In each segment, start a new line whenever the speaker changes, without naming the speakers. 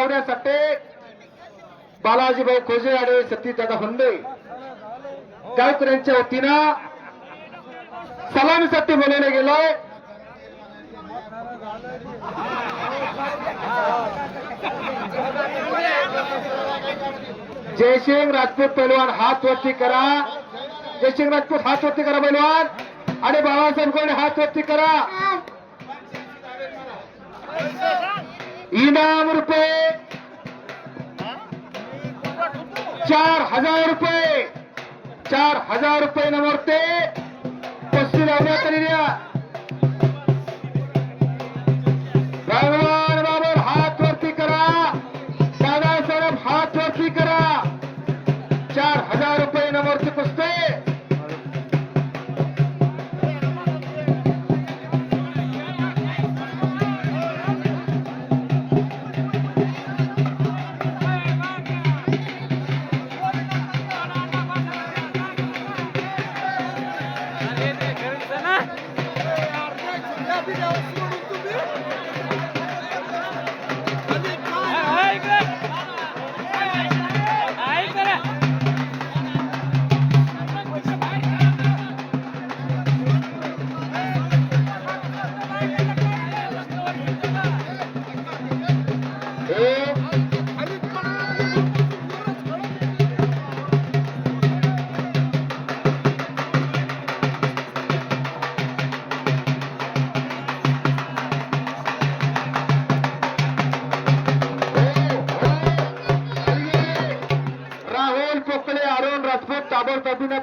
लावण्यासाठी बालाजीभाऊ खोजे आणि सतीशदादा हुंडे गावकऱ्यांच्या वतीनं सलामीसाठी बोलवले गेलोय. जयसिंग राजपूत पैलवान हात वरती करा. जयसिंग राजपूत हात वरती करा पैलवान. आणि बाळासाहेब कोणी हात वरती करा. इनाम रुपये 4000 रुपये. 4000 रुपये नमोरते कुस्ती लावण्यात आलेली आहे. भगवान बाबर हात वरती करा. दादासाहेब हात वरती करा. 4000 रुपये नमोरती कुस्ती. ताबडतोबीने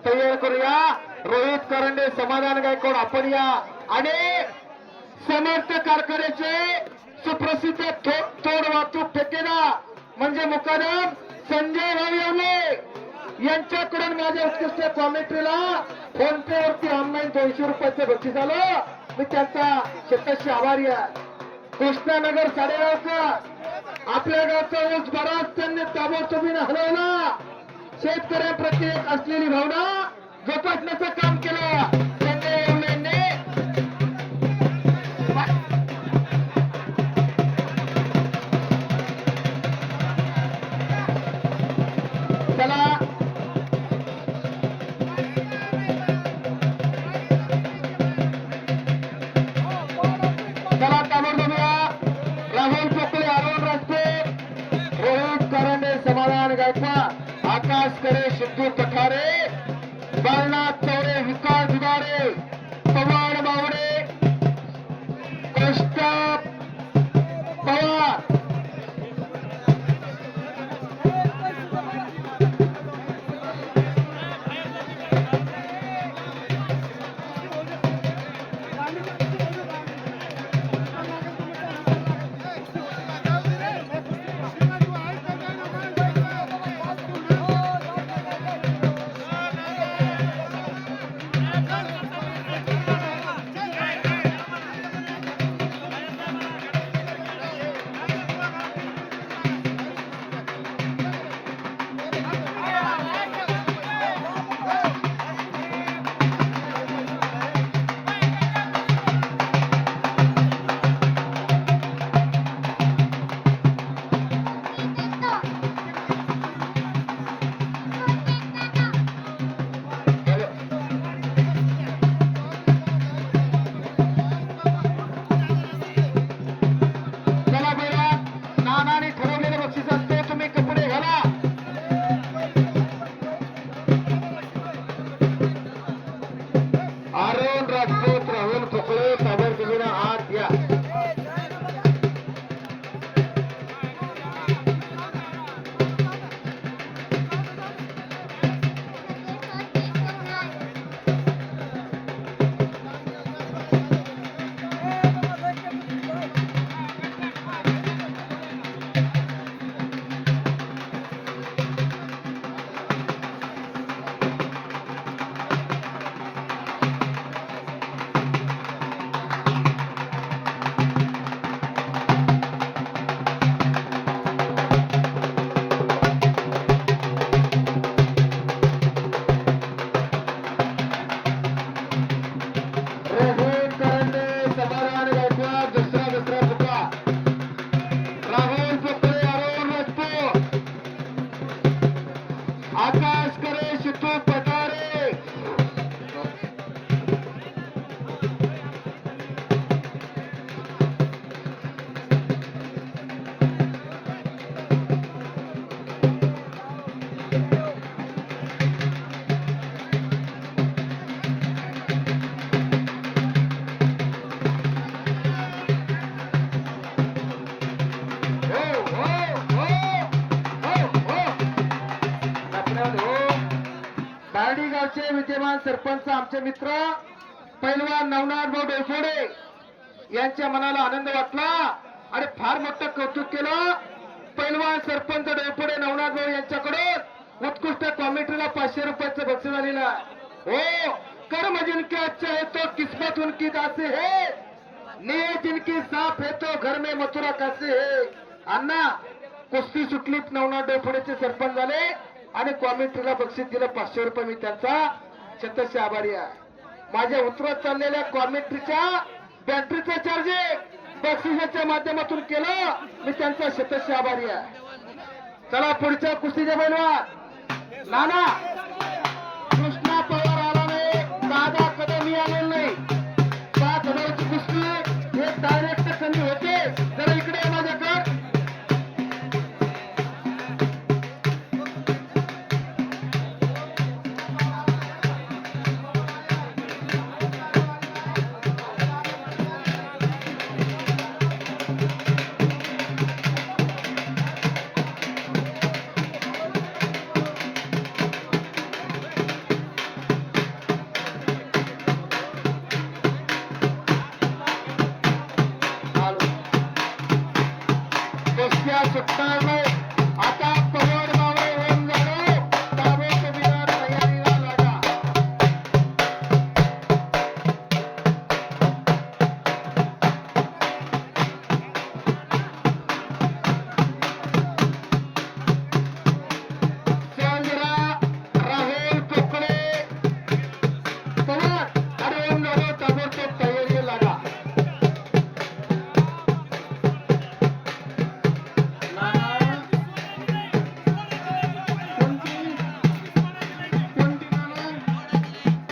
तयार करूया. रोहित करंडे, समाधान गायकवाड आपण या. आणि समर्थ कारखान्याचे सुप्रसिद्ध तोड वाहतूक ठेकेदार म्हणजे मुकादम संजय भाऊ येवले यांच्याकडून माझ्या उत्कृष्ट कॉमेंट्रीला फोन पे वरती ऑनलाईन 200 रुपयाचं बक्षीस आलं. मी त्यांचा शतशी आभारी आहे. कृष्णानगर साडेगावकर आपल्या गावचा ऊस बराच त्यांनी ताबडतोबीने हलवला. शेतकऱ्यांप्रती असलेली भावना जोपासण्याचं काम केलं संजय येवलेंनी. चला चला ताबडतोब राहुल पोकळे, अरुण राजपूत, रोहित करंडे, समाधान गायकवाड, आकाश करे, सिद्धू पठारे, बालनाथ चौरे, विकास दुधारे, पवन बावडे, कृष्ण पवार. आकाश करे शितू पटारे बारडी गावचे विद्यमान सरपंच आमचे मित्र पैलवान नवनाथ भाऊ डोयफोडे यांच्या मनाला आनंद वाटला आणि फार मोठं कौतुक केलं. पैलवान सरपंच डोयफोडे नवनाथ भाऊ यांच्याकडून उत्कृष्ट कॉमेंट्रीला 500 रुपयाचं बक्षीस आलेलं आहे. हो, कर्म जिनके अच्छे है तो किस्मत उनकी दासी है, निये जिनकी साफ है तो घर में मथुरा कासे है. अण्णा कुस्ती सुटलीत नवनाथ डोयफोडेचे सरपंच झाले आणि कॉमेंट्रीला बक्षीस दिलं 500 रुपये. मी त्यांचा शतश आभारी आहे. माझ्या उतरत चाललेल्या कॉमेंट्रीच्या बॅटरीचं चार्जिंग बक्षिसाच्या माध्यमातून केलं. मी त्यांचा शतश आभारी आहे. चला पुढच्या कुस्तीच्या पैलवान नाना कृष्णा पवार आला नाही, दादा कदमी आलेला नाही. 5,000ची कुस्ती हे डायरेक्ट संधी होते. जरा इकडे या माझ्याकडे. सुटणार नाही. आता पवार मावळे होऊन झाले. ताबडतोबीला तयारीला लागा. चंद्रा राहुल कोकळे पवार अरे होऊन झाले. ताबडतोब तयारीला लागा.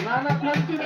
नाना कोणती